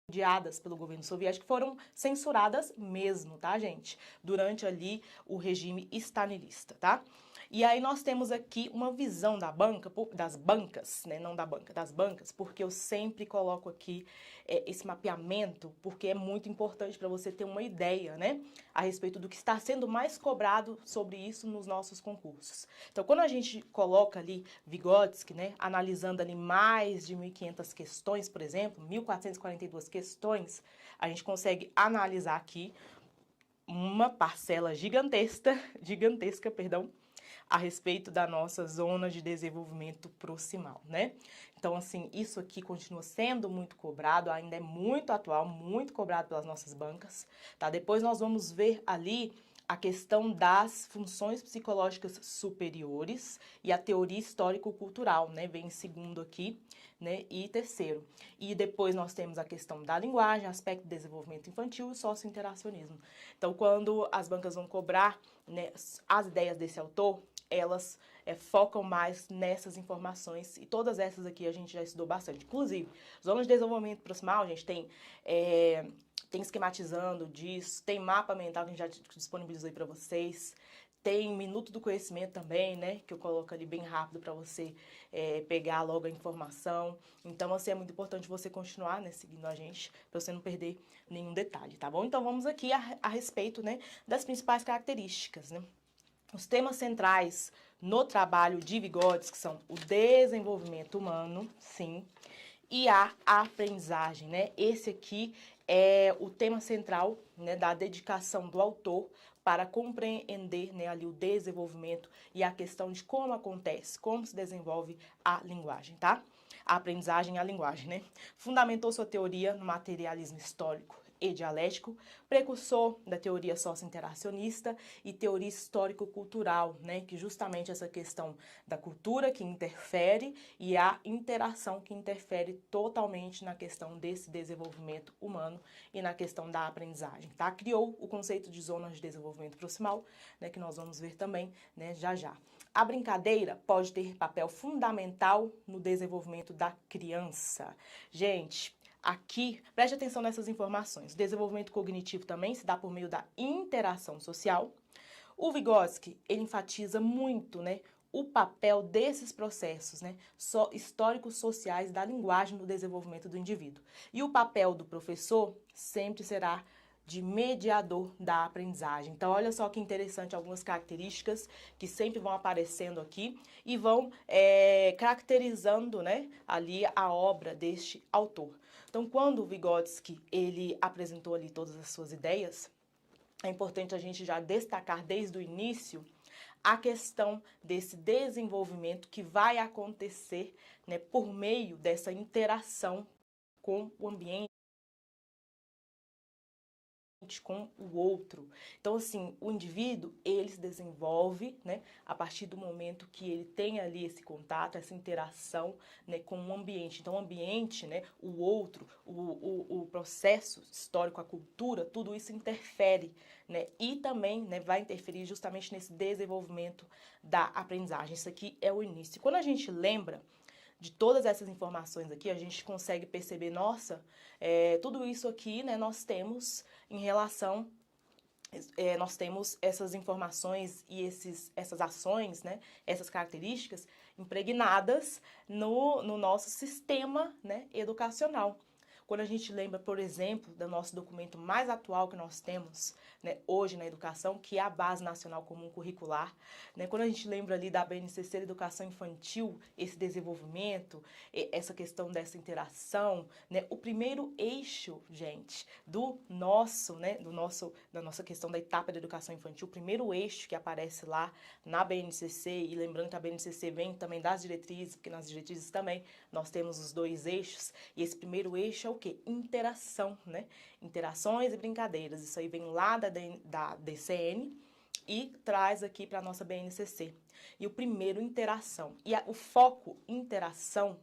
odiadas pelo governo soviético, foram censuradas mesmo, tá, gente? Durante ali o regime stalinista, tá? E aí nós temos aqui uma visão da banca, das bancas, né? Não da banca, das bancas, porque eu sempre coloco aqui esse mapeamento, porque é muito importante para você ter uma ideia, né? A respeito do que está sendo mais cobrado sobre isso nos nossos concursos. Então, quando a gente coloca ali Vygotsky, né? Analisando ali mais de 1.500 questões, por exemplo, 1.442 questões, a gente consegue analisar aqui uma parcela gigantesca, perdão, a respeito da nossa zona de desenvolvimento proximal, né? Então, assim, isso aqui continua sendo muito cobrado, ainda é muito atual, muito cobrado pelas nossas bancas, tá? Depois nós vamos ver ali a questão das funções psicológicas superiores e a teoria histórico-cultural, né? Vem em segundo aqui, né? E terceiro. E depois nós temos a questão da linguagem, aspecto de desenvolvimento infantil e socio-interacionismo. Então, quando as bancas vão cobrar, né, as ideias desse autor, elas focam mais nessas informações, e todas essas aqui a gente já estudou bastante. Inclusive, zona de desenvolvimento proximal, a gente tem esquematizando disso, tem mapa mental que a gente já disponibilizou aí para vocês, tem minuto do conhecimento também, né, que eu coloco ali bem rápido para você pegar logo a informação. Então, assim, é muito importante você continuar, né, seguindo a gente, para você não perder nenhum detalhe, tá bom? Então, vamos aqui a respeito, né, das principais características, né. Os temas centrais no trabalho de Vygotsky são o desenvolvimento humano, sim, e a aprendizagem, né? Esse aqui é o tema central, né, da dedicação do autor para compreender, né, ali o desenvolvimento e a questão de como acontece, como se desenvolve a linguagem, tá? A aprendizagem e a linguagem, né? Fundamentou sua teoria no materialismo histórico e dialético, precursor da teoria socio-interacionista e teoria histórico-cultural, né, que justamente essa questão da cultura que interfere e a interação que interfere totalmente na questão desse desenvolvimento humano e na questão da aprendizagem, tá? Criou o conceito de zonas de desenvolvimento proximal, né, que nós vamos ver também, né, já já. A brincadeira pode ter papel fundamental no desenvolvimento da criança. Gente, aqui, preste atenção nessas informações. O desenvolvimento cognitivo também se dá por meio da interação social. O Vygotsky, ele enfatiza muito, né, o papel desses processos, né, históricos sociais da linguagem no desenvolvimento do indivíduo. E o papel do professor sempre será de mediador da aprendizagem. Então, olha só que interessante algumas características que sempre vão aparecendo aqui e vão caracterizando, né, ali a obra deste autor. Então, quando o Vygotsky ele apresentou ali todas as suas ideias, é importante a gente já destacar desde o início a questão desse desenvolvimento que vai acontecer, né, por meio dessa interação com o ambiente, com o outro. Então, assim, o indivíduo, ele se desenvolve, né, a partir do momento que ele tem ali esse contato, essa interação, né, com o ambiente. Então, o ambiente, né, o outro, o processo histórico, a cultura, tudo isso interfere, né, e também, né, vai interferir justamente nesse desenvolvimento da aprendizagem. Isso aqui é o início. Quando a gente lembra de todas essas informações aqui, a gente consegue perceber, nossa, tudo isso aqui, né, nós temos em relação, nós temos essas informações e essas ações, né, essas características impregnadas no nosso sistema, né, educacional. Quando a gente lembra, por exemplo, do nosso documento mais atual que nós temos, né, hoje na educação, que é a Base Nacional Comum Curricular, né, quando a gente lembra ali da BNCC, Educação Infantil, esse desenvolvimento, essa questão dessa interação, né, o primeiro eixo, gente, da nossa questão da etapa da educação infantil, o primeiro eixo que aparece lá na BNCC, e lembrando que a BNCC vem também das diretrizes, porque nas diretrizes também nós temos os dois eixos, e esse primeiro eixo é o quê? Interação, né? Interações e brincadeiras. Isso aí vem lá da DCN e traz aqui para a nossa BNCC. E o primeiro, interação. E o foco interação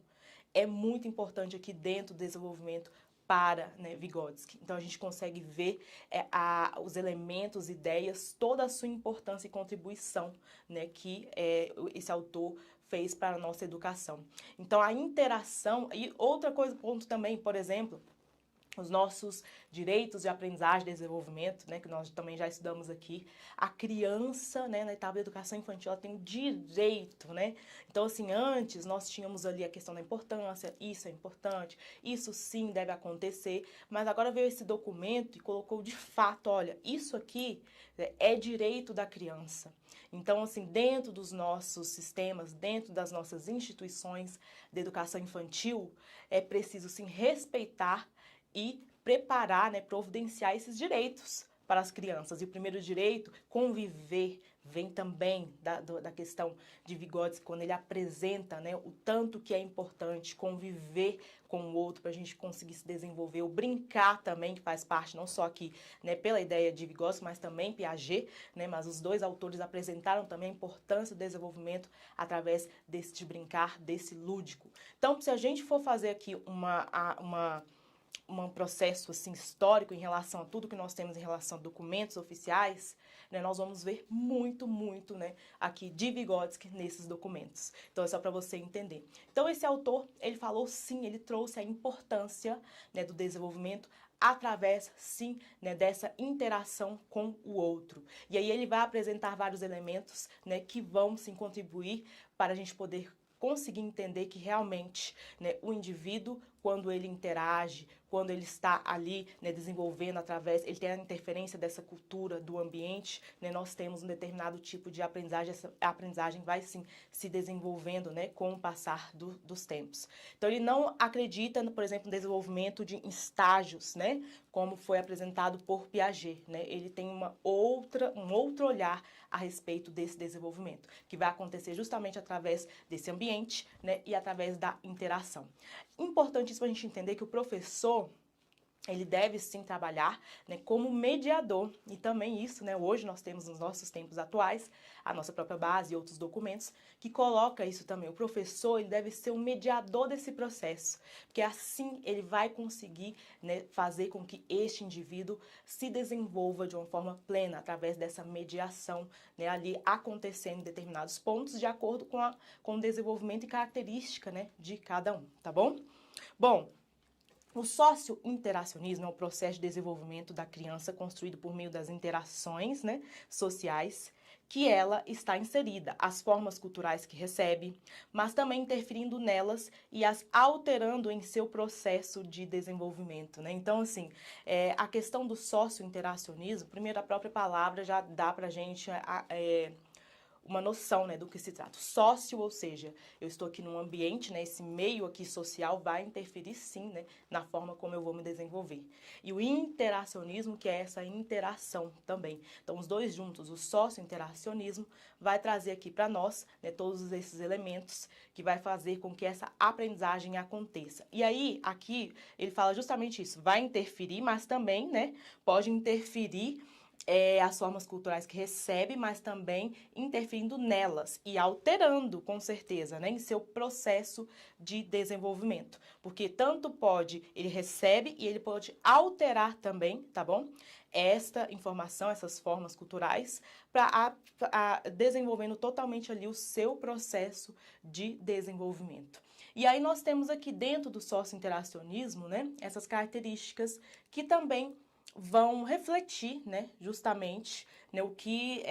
é muito importante aqui dentro do desenvolvimento para, né, Vygotsky. Então, a gente consegue ver os elementos, ideias, toda a sua importância e contribuição, né, que esse autor fez para a nossa educação. Então, a interação, e outra coisa, ponto também, por exemplo, os nossos direitos de aprendizagem e desenvolvimento, né, que nós também já estudamos aqui. A criança, né, na etapa da educação infantil, ela tem direito, né? Então, assim, antes nós tínhamos ali a questão da importância, isso é importante, isso sim deve acontecer, mas agora veio esse documento e colocou de fato, olha, isso aqui é direito da criança. Então, assim, dentro dos nossos sistemas, dentro das nossas instituições de educação infantil, é preciso, sim, respeitar e preparar, né, providenciar esses direitos para as crianças. E o primeiro direito, conviver, vem também da questão de Vygotsky, quando ele apresenta, né, o tanto que é importante conviver com o outro para a gente conseguir se desenvolver. O brincar também, que faz parte não só aqui, né, pela ideia de Vygotsky, mas também Piaget, né, mas os dois autores apresentaram também a importância do desenvolvimento através desse brincar, desse lúdico. Então, se a gente for fazer aqui um processo assim, histórico em relação a tudo que nós temos em relação a documentos oficiais, né, nós vamos ver muito, né, aqui de Vygotsky nesses documentos. Então é só para você entender. Então esse autor, ele falou sim, ele trouxe a importância, né, do desenvolvimento através, sim, né, dessa interação com o outro. E aí ele vai apresentar vários elementos, né, que vão, sim, contribuir para a gente poder conseguir entender que realmente, né, o indivíduo, quando ele interage, quando ele está ali, né, desenvolvendo através, ele tem a interferência dessa cultura, do ambiente, né, nós temos um determinado tipo de aprendizagem, essa aprendizagem vai sim se desenvolvendo, né, com o passar dos tempos. Então ele não acredita, por exemplo, no desenvolvimento de estágios, né, como foi apresentado por Piaget, né, ele tem um outro olhar a respeito desse desenvolvimento, que vai acontecer justamente através desse ambiente, né, e através da interação. Importantíssimo a gente entender que o professor, ele deve sim trabalhar, né, como mediador, e também isso, né, hoje nós temos nos nossos tempos atuais, a nossa própria base e outros documentos, que coloca isso também. O professor, ele deve ser um mediador desse processo, porque assim ele vai conseguir, né, fazer com que este indivíduo se desenvolva de uma forma plena, através dessa mediação, né, ali acontecendo em determinados pontos, de acordo com o desenvolvimento e característica, né, de cada um, tá bom? Bom, o socio-interacionismo é o processo de desenvolvimento da criança construído por meio das interações, né, sociais que ela está inserida, as formas culturais que recebe, mas também interferindo nelas e as alterando em seu processo de desenvolvimento, né? Então, assim, a questão do socio-interacionismo, primeiro a própria palavra já dá pra gente uma noção, né, do que se trata. Sócio, ou seja, eu estou aqui num ambiente, né, esse meio aqui social vai interferir sim, né, na forma como eu vou me desenvolver. E o interacionismo, que é essa interação também. Então, os dois juntos, o sócio-interacionismo, vai trazer aqui para nós, né, todos esses elementos que vai fazer com que essa aprendizagem aconteça. E aí, aqui, ele fala justamente isso, vai interferir, mas também, né, pode interferir as formas culturais que recebe, mas também interferindo nelas e alterando, com certeza, né, em seu processo de desenvolvimento. Porque tanto ele recebe e ele pode alterar também, tá bom? Esta informação, essas formas culturais, para desenvolvendo totalmente ali o seu processo de desenvolvimento. E aí nós temos aqui dentro do socio-interacionismo, né, essas características que também vão refletir, né, justamente, né, o que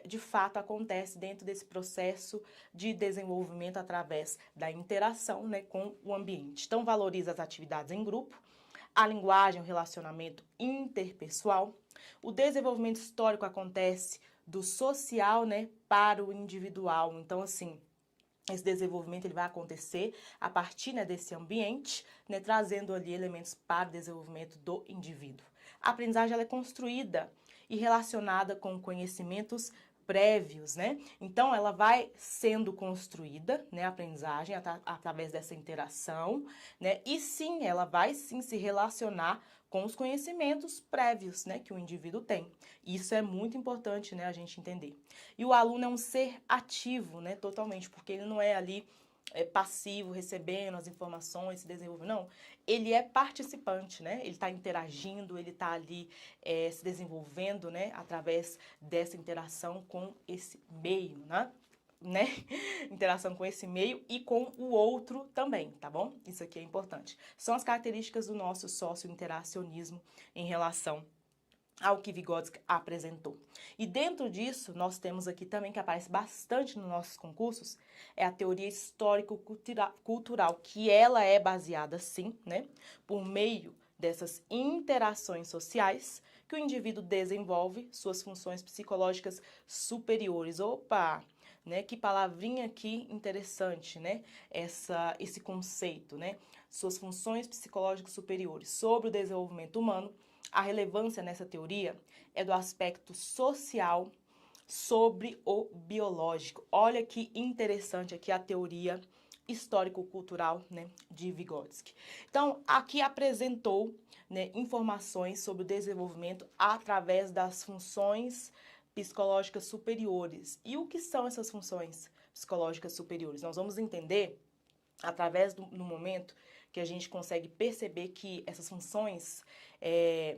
de fato acontece dentro desse processo de desenvolvimento através da interação, né, com o ambiente. Então, valoriza as atividades em grupo, a linguagem, o relacionamento interpessoal. O desenvolvimento histórico acontece do social, né, para o individual. Então, assim, esse desenvolvimento ele vai acontecer a partir, né, desse ambiente, né, trazendo ali elementos para o desenvolvimento do indivíduo. A aprendizagem ela é construída e relacionada com conhecimentos prévios, né? Então, ela vai sendo construída, né, a aprendizagem através dessa interação, né? E sim, ela vai sim se relacionar com os conhecimentos prévios, né, que o indivíduo tem. Isso é muito importante, né, a gente entender. E o aluno é um ser ativo, né, totalmente, porque ele não é ali passivo, recebendo as informações, se desenvolvendo, não. Ele é participante, né, ele está interagindo, ele está ali se desenvolvendo, né, através dessa interação com esse meio, né. né, interação com esse meio e com o outro também, tá bom? Isso aqui é importante. São as características do nosso socio-interacionismo em relação ao que Vygotsky apresentou. E dentro disso, nós temos aqui também, que aparece bastante nos nossos concursos, é a teoria histórico-cultural, que ela é baseada, sim, né, por meio dessas interações sociais que o indivíduo desenvolve suas funções psicológicas superiores. Opa! Né, que palavrinha aqui interessante, né? Esse conceito, né? Suas funções psicológicas superiores sobre o desenvolvimento humano. A relevância nessa teoria é do aspecto social sobre o biológico. Olha que interessante aqui a teoria histórico-cultural, né, de Vygotsky. Então, aqui apresentou, né, informações sobre o desenvolvimento através das funções psicológicas superiores. E o que são essas funções psicológicas superiores? Nós vamos entender através do momento que a gente consegue perceber que essas funções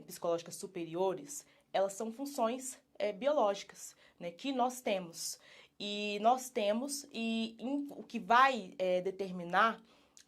psicológicas superiores, elas são funções biológicas, né, que nós temos. E o que vai determinar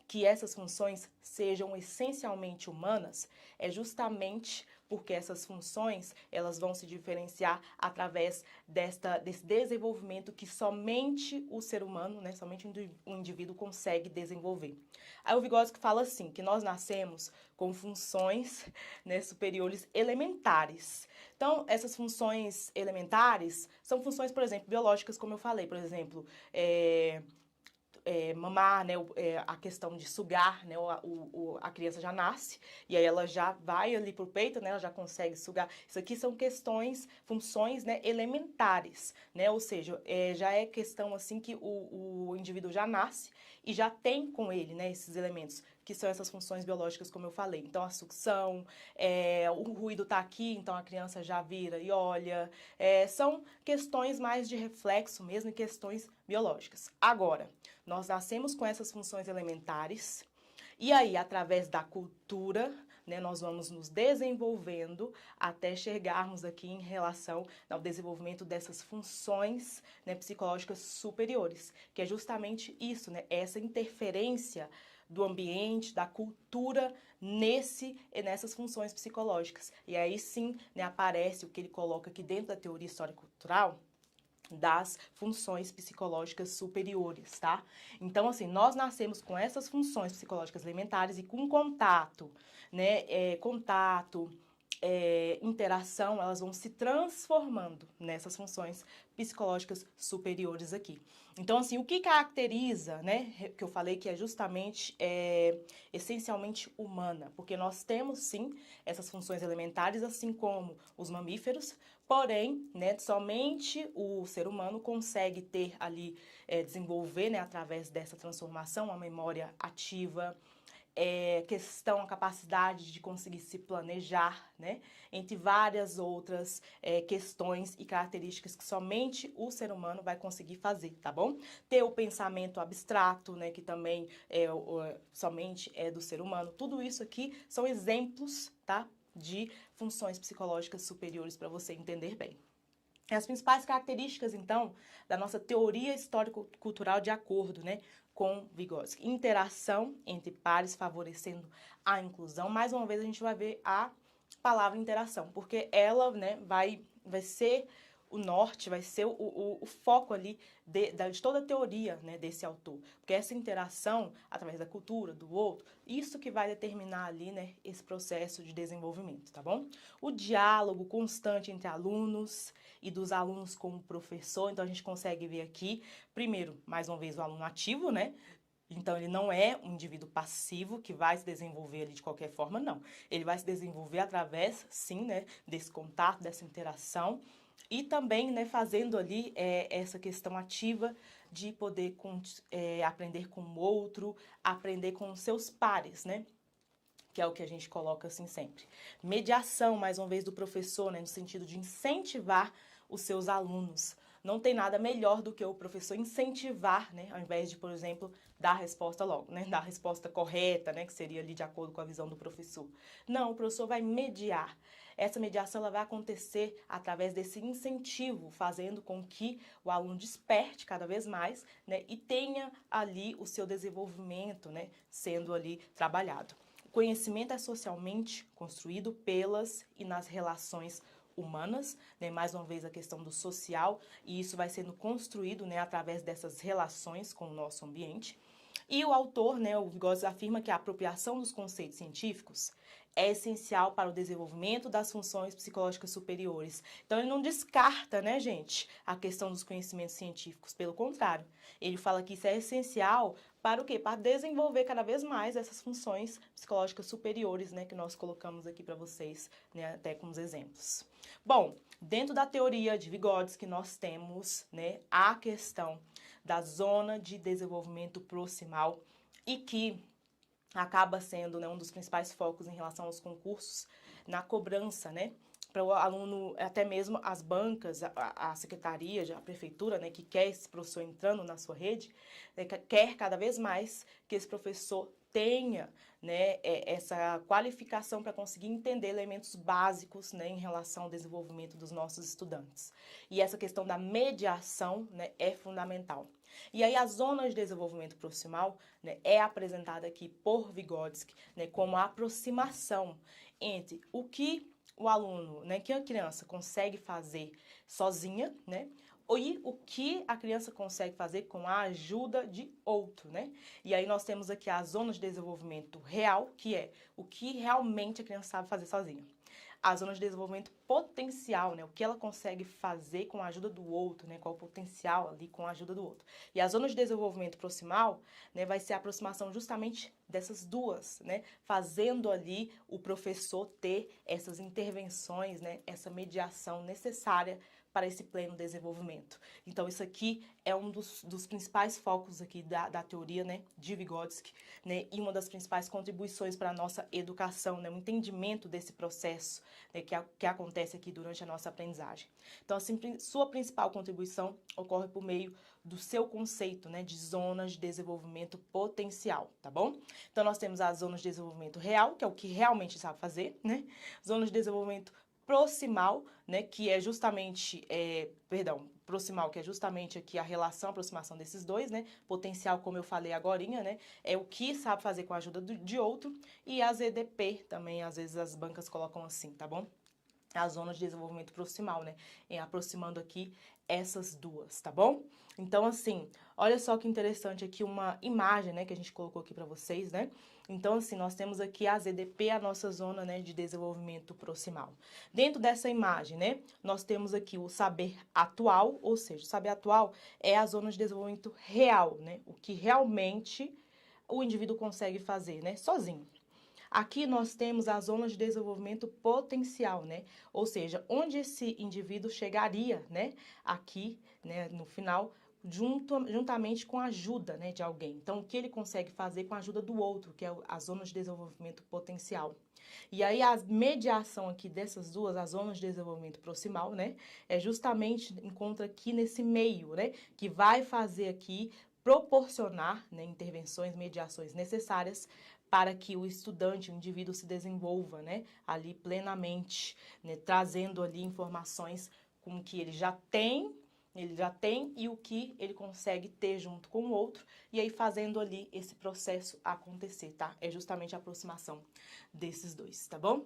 que essas funções sejam essencialmente humanas é justamente porque essas funções elas vão se diferenciar através desse desenvolvimento que somente o ser humano, né, somente o indivíduo consegue desenvolver. Aí o Vygotsky fala assim, que nós nascemos com funções, né, superiores elementares. Então, essas funções elementares são funções, por exemplo, biológicas, como eu falei, por exemplo, mamar, né, a questão de sugar, né, a criança já nasce e aí ela já vai ali pro peito, né, ela já consegue sugar. Isso aqui são funções, né, elementares, né, ou seja, já é questão assim que o indivíduo já nasce e já tem com ele, né, esses elementos, que são essas funções biológicas, como eu falei. Então, a sucção, o ruído tá aqui, então a criança já vira e olha. São questões mais de reflexo mesmo e questões biológicas. Agora, nós nascemos com essas funções elementares e aí, através da cultura, né, nós vamos nos desenvolvendo até chegarmos aqui em relação ao desenvolvimento dessas funções, né, psicológicas superiores, que é justamente isso, né, essa interferência do ambiente, da cultura nessas funções psicológicas. E aí sim, né, aparece o que ele coloca aqui dentro da teoria histórico-cultural, das funções psicológicas superiores, tá? Então, assim, nós nascemos com essas funções psicológicas elementares e com contato, né, interação, elas vão se transformando nessas funções psicológicas superiores aqui. Então, assim, o que caracteriza, né, que eu falei que é justamente, essencialmente humana, porque nós temos, sim, essas funções elementares, assim como os mamíferos, porém, né, somente o ser humano consegue ter ali, desenvolver, né, através dessa transformação, a memória ativa, a capacidade de conseguir se planejar, né, entre várias outras questões e características que somente o ser humano vai conseguir fazer, tá bom? Ter o pensamento abstrato, né, que também somente é do ser humano. Tudo isso aqui são exemplos, tá, de funções psicológicas superiores para você entender bem. As principais características, então, da nossa teoria histórico-cultural de acordo, né, com Vygotsky. Interação entre pares favorecendo a inclusão. Mais uma vez, a gente vai ver a palavra interação, porque ela, né, vai ser o norte, vai ser o foco ali de toda a teoria, né, desse autor. Porque essa interação, através da cultura, do outro, isso que vai determinar ali, né, esse processo de desenvolvimento, tá bom? O diálogo constante entre alunos e dos alunos com o professor. Então, a gente consegue ver aqui, primeiro, mais uma vez, o aluno ativo, né? Então, ele não é um indivíduo passivo que vai se desenvolver ali de qualquer forma, não. Ele vai se desenvolver através, sim, né, desse contato, dessa interação, e também, né, fazendo ali essa questão ativa de poder aprender com o outro, aprender com os seus pares, né? Que é o que a gente coloca assim sempre. Mediação, mais uma vez, do professor, né, no sentido de incentivar os seus alunos, não tem nada melhor do que o professor incentivar, né, ao invés de, por exemplo, dar a resposta logo, né, dar a resposta correta, né, que seria ali de acordo com a visão do professor. Não, o professor vai mediar. Essa mediação ela vai acontecer através desse incentivo, fazendo com que o aluno desperte cada vez mais, né, e tenha ali o seu desenvolvimento, né, sendo ali trabalhado. O conhecimento é socialmente construído pelas e nas relações humanas, né, mais uma vez a questão do social, e isso vai sendo construído, né, através dessas relações com o nosso ambiente. E o autor, né, o Vygotsky, afirma que a apropriação dos conceitos científicos é essencial para o desenvolvimento das funções psicológicas superiores. Então, ele não descarta, né, gente, a questão dos conhecimentos científicos. Pelo contrário, ele fala que isso é essencial para o quê? Para desenvolver cada vez mais essas funções psicológicas superiores, né, que nós colocamos aqui para vocês, né, até com os exemplos. Bom, dentro da teoria de Vygotsky, nós temos, né, a questão da zona de desenvolvimento proximal e que acaba sendo, né, um dos principais focos em relação aos concursos na cobrança, né, para o aluno, até mesmo as bancas, a secretaria, a prefeitura, né, que quer esse professor entrando na sua rede, né, quer cada vez mais que esse professor tenha, né, essa qualificação para conseguir entender elementos básicos, né, em relação ao desenvolvimento dos nossos estudantes. E essa questão da mediação, né, é fundamental. E aí a zona de desenvolvimento proximal, né, é apresentada aqui por Vygotsky, né, como a aproximação entre o que o aluno, né, que a criança consegue fazer sozinha, né, e o que a criança consegue fazer com a ajuda de outro, né? E aí nós temos aqui a zona de desenvolvimento real, que é o que realmente a criança sabe fazer sozinha. A zona de desenvolvimento potencial, né? O que ela consegue fazer com a ajuda do outro, né? Qual o potencial ali com a ajuda do outro. E a zona de desenvolvimento proximal, né, vai ser a aproximação justamente dessas duas, né? Fazendo ali o professor ter essas intervenções, né? Essa mediação necessária para esse pleno desenvolvimento. Então, isso aqui é um dos principais focos aqui da teoria, né, de Vygotsky, né, e uma das principais contribuições para a nossa educação, né, o entendimento desse processo, né, que acontece aqui durante a nossa aprendizagem. Então, assim, sua principal contribuição ocorre por meio do seu conceito, né, de zonas de desenvolvimento potencial, tá bom? Então, nós temos as zonas de desenvolvimento real, que é o que realmente sabe fazer, né, zonas de desenvolvimento proximal, né, que é justamente, proximal, que é justamente aqui a relação, a aproximação desses dois, né, potencial, como eu falei agorinha, né, é o que sabe fazer com a ajuda de outro, e as EDP também, às vezes as bancas colocam assim, tá bom? A zona de desenvolvimento proximal, né, aproximando aqui essas duas, tá bom? Então, assim, olha só que interessante aqui uma imagem, né, que a gente colocou aqui para vocês, né? Então, assim, nós temos aqui a ZDP, a nossa zona, né, de desenvolvimento proximal. Dentro dessa imagem, né, nós temos aqui o saber atual, ou seja, o saber atual é a zona de desenvolvimento real, né, o que realmente o indivíduo consegue fazer, né, sozinho. Aqui nós temos a zona de desenvolvimento potencial, né? Ou seja, onde esse indivíduo chegaria, né? Aqui, né, no final, juntamente com a ajuda, né, de alguém. Então, o que ele consegue fazer com a ajuda do outro, que é a zona de desenvolvimento potencial. E aí, a mediação aqui dessas duas, as zonas de desenvolvimento proximal, né, é justamente, encontra aqui nesse meio, né, que vai fazer aqui, proporcionar, né, intervenções, mediações necessárias para que o estudante, o indivíduo se desenvolva, né, ali plenamente, né, trazendo ali informações com que ele já tem e o que ele consegue ter junto com o outro, e aí fazendo ali esse processo acontecer, tá? É justamente a aproximação desses dois, tá bom?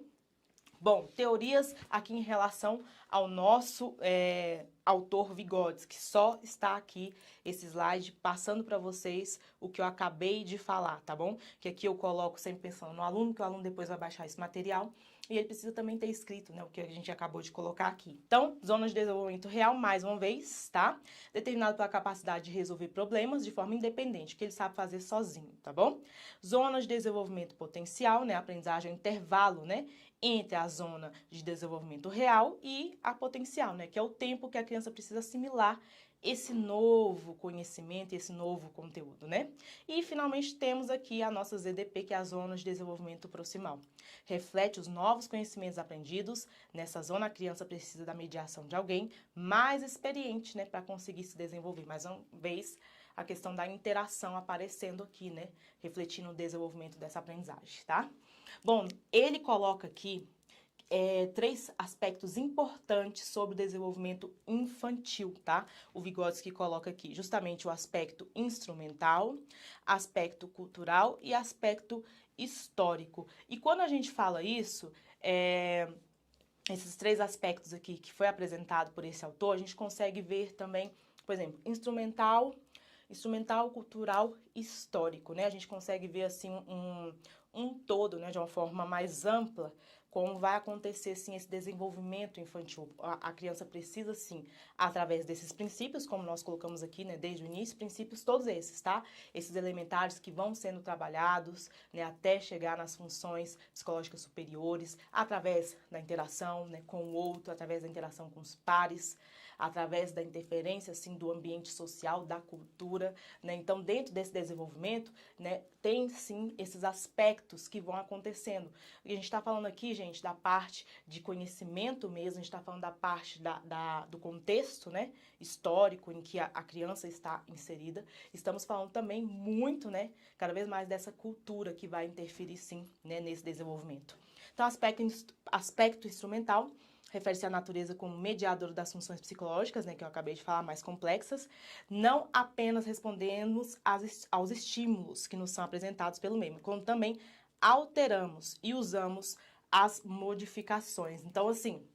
Bom, teorias aqui em relação ao nosso autor Vygotsky, só está aqui esse slide passando para vocês o que eu acabei de falar, tá bom? Que aqui eu coloco sempre pensando no aluno, que o aluno depois vai baixar esse material, e ele precisa também ter escrito, né, o que a gente acabou de colocar aqui. Então, zona de desenvolvimento real, mais uma vez, tá? Determinado pela capacidade de resolver problemas de forma independente, que ele sabe fazer sozinho, tá bom? Zona de desenvolvimento potencial, né, aprendizagem, intervalo, né, entre a zona de desenvolvimento real e a potencial, né, que é o tempo que a criança precisa assimilar esse novo conhecimento, esse novo conteúdo, né? E finalmente temos aqui a nossa ZDP, que é a Zona de Desenvolvimento Proximal. Reflete os novos conhecimentos aprendidos. Nessa zona, a criança precisa da mediação de alguém mais experiente, né, para conseguir se desenvolver. Mais uma vez, a questão da interação aparecendo aqui, né, refletindo o desenvolvimento dessa aprendizagem, tá? Bom, ele coloca aqui três aspectos importantes sobre o desenvolvimento infantil, tá? O Vygotsky coloca aqui justamente o aspecto instrumental, aspecto cultural e aspecto histórico. E quando a gente fala isso, esses três aspectos aqui que foi apresentado por esse autor, a gente consegue ver também, por exemplo, instrumental, cultural, histórico, né? A gente consegue ver assim um todo, né, de uma forma mais ampla, como vai acontecer, sim, esse desenvolvimento infantil. A criança precisa, sim, através desses princípios, como nós colocamos aqui, né, desde o início, princípios todos esses, tá? Esses elementares que vão sendo trabalhados, né, até chegar nas funções psicológicas superiores, através da interação, né, com o outro, através da interação com os pares, através da interferência, assim, do ambiente social, da cultura, né? Então, dentro desse desenvolvimento, né, tem, sim, esses aspectos que vão acontecendo. E a gente está falando aqui, gente, da parte de conhecimento mesmo, a gente está falando da parte do contexto, né, histórico em que a criança está inserida. Estamos falando também muito, né, cada vez mais dessa cultura que vai interferir, sim, né, nesse desenvolvimento. Então, aspecto instrumental refere-se à natureza como mediador das funções psicológicas, né, que eu acabei de falar, mais complexas, não apenas respondemos aos estímulos que nos são apresentados pelo meio, como também alteramos e usamos as modificações. Então, assim,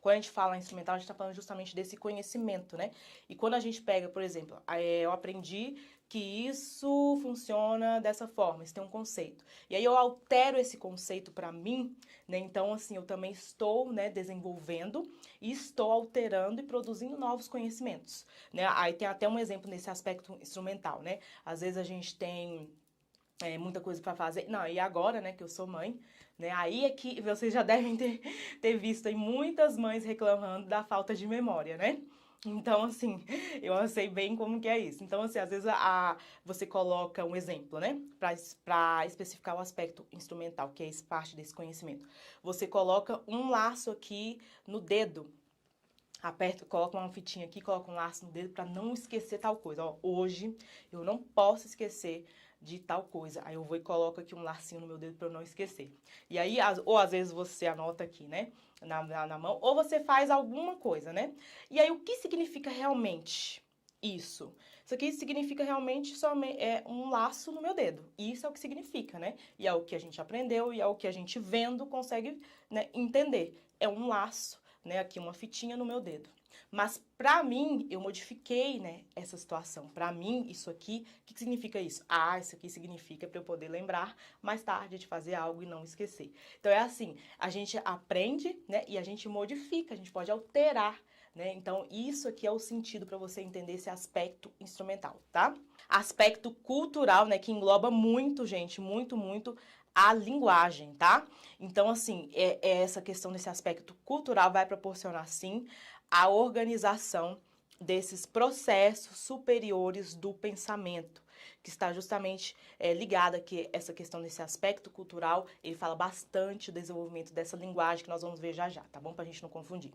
quando a gente fala instrumental, a gente está falando justamente desse conhecimento, né? E quando a gente pega, por exemplo, eu aprendi que isso funciona dessa forma, isso tem um conceito. E aí eu altero esse conceito para mim, né? Então, assim, eu também estou, né, desenvolvendo e estou alterando e produzindo novos conhecimentos, né? Aí tem até um exemplo nesse aspecto instrumental, né? Às vezes a gente tem muita coisa para fazer. Não, e agora, né, que eu sou mãe, né, aí é que vocês já devem ter visto aí muitas mães reclamando da falta de memória, né? Então, assim, eu sei bem como que é isso. Então, assim, às vezes você coloca um exemplo, né, para especificar o aspecto instrumental, que é parte desse conhecimento. Você coloca um laço aqui no dedo, aperta, coloca uma fitinha aqui, coloca um laço no dedo para não esquecer tal coisa. Ó, hoje eu não posso esquecer de tal coisa. Aí eu vou e coloco aqui um lacinho no meu dedo para eu não esquecer. E aí, ou às vezes você anota aqui, né, na mão, ou você faz alguma coisa, né? E aí, o que significa realmente isso? Isso aqui significa realmente somente um laço no meu dedo. Isso é o que significa, né? E é o que a gente aprendeu e é o que a gente vendo consegue, né, entender. É um laço, né, aqui uma fitinha no meu dedo. Mas para mim, eu modifiquei, né, essa situação. Para mim, isso aqui, o que significa isso? Ah, isso aqui significa para eu poder lembrar mais tarde de fazer algo e não esquecer. Então é assim, a gente aprende, né, e a gente modifica, a gente pode alterar, né? Então isso aqui é o sentido para você entender esse aspecto instrumental, tá? Aspecto cultural, né, que engloba muito, gente, muito a linguagem, tá? Então, assim, essa questão desse aspecto cultural vai proporcionar, sim, a organização desses processos superiores do pensamento, que está justamente ligada aqui essa questão desse aspecto cultural. Ele fala bastante do desenvolvimento dessa linguagem que nós vamos ver já, tá bom? Pra gente não confundir.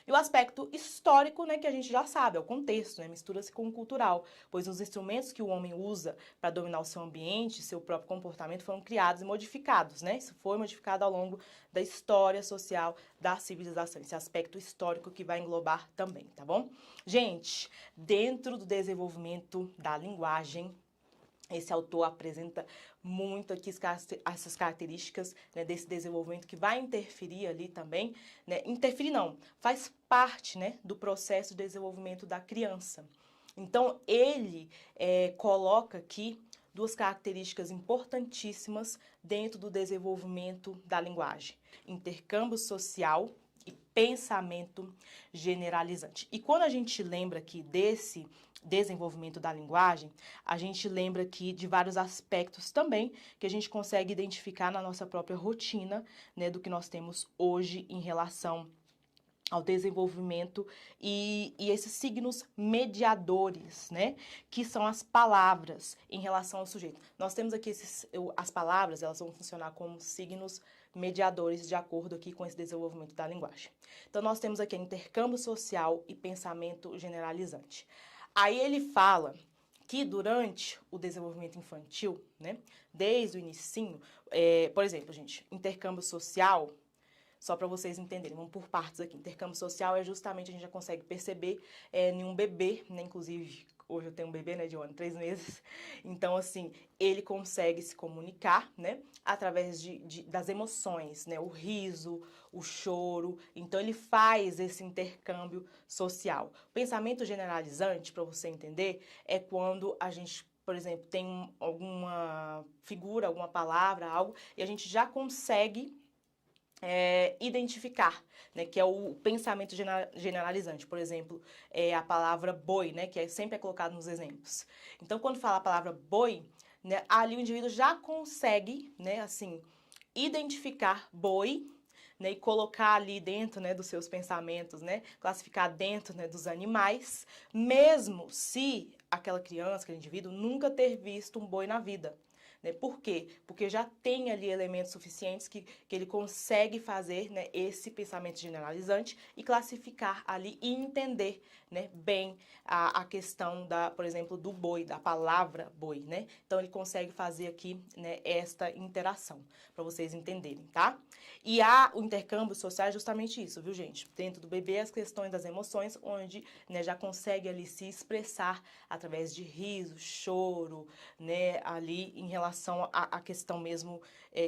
E o aspecto histórico, né, que a gente já sabe, é o contexto, né, mistura-se com o cultural, pois os instrumentos que o homem usa para dominar o seu ambiente, seu próprio comportamento, foram criados e modificados, né? Isso foi modificado ao longo da história social da civilização, esse aspecto histórico que vai englobar também, tá bom? Gente, dentro do desenvolvimento da linguagem, esse autor apresenta muito aqui essas características, né, desse desenvolvimento que vai interferir ali também, né, interferir não, faz parte, né, do processo de desenvolvimento da criança. Então, ele coloca aqui duas características importantíssimas dentro do desenvolvimento da linguagem: intercâmbio social e pensamento generalizante. E quando a gente lembra aqui desse desenvolvimento da linguagem, a gente lembra aqui de vários aspectos também que a gente consegue identificar na nossa própria rotina, né, do que nós temos hoje em relação ao desenvolvimento e esses signos mediadores, né, que são as palavras em relação ao sujeito. Nós temos aqui as palavras, elas vão funcionar como signos mediadores de acordo aqui com esse desenvolvimento da linguagem. Então, nós temos aqui intercâmbio social e pensamento generalizante. Aí ele fala que durante o desenvolvimento infantil, né, desde o inicinho, por exemplo, gente, intercâmbio social, só para vocês entenderem, vamos por partes aqui. Intercâmbio social é justamente, a gente já consegue perceber em um bebê, né? Inclusive, hoje eu tenho um bebê, né, de 1 ano e 3 meses. Então, assim, ele consegue se comunicar, né, através das emoções, né? O riso, o choro. Então, ele faz esse intercâmbio social. O pensamento generalizante, para você entender, é quando a gente, por exemplo, tem alguma figura, alguma palavra, algo, e a gente já consegue identificar, né, que é o pensamento generalizante. Por exemplo, a palavra boi, né, que sempre é colocado nos exemplos. Então, quando fala a palavra boi, né, ali o indivíduo já consegue, né, assim, identificar boi, né, e colocar ali dentro, né, dos seus pensamentos, né, classificar dentro, né, dos animais, mesmo se aquela criança, aquele indivíduo, nunca ter visto um boi na vida. Né? Por quê? Porque já tem ali elementos suficientes que ele consegue fazer, né, esse pensamento generalizante e classificar ali e entender, né, bem a questão, por exemplo, do boi, da palavra boi. Né? Então, ele consegue fazer aqui, né, esta interação, para vocês entenderem, tá? E o intercâmbio social é justamente isso, viu, gente? Dentro do bebê, as questões das emoções, onde, né, já consegue ali se expressar através de riso, choro, né, ali em relação à questão mesmo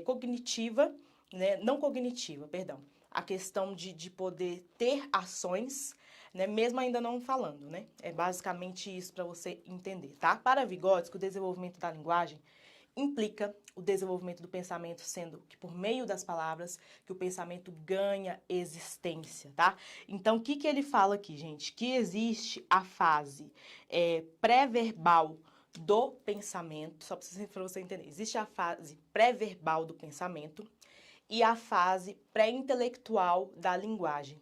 cognitiva, né, não cognitiva, perdão, a questão de poder ter ações, né, mesmo ainda não falando, né? É basicamente isso para você entender, tá? Para Vygotsky, o desenvolvimento da linguagem implica o desenvolvimento do pensamento, sendo que por meio das palavras que o pensamento ganha existência, tá? Então, o que ele fala aqui, gente? Que existe a fase pré-verbal do pensamento, só para você entender, existe a fase pré-verbal do pensamento e a fase pré-intelectual da linguagem.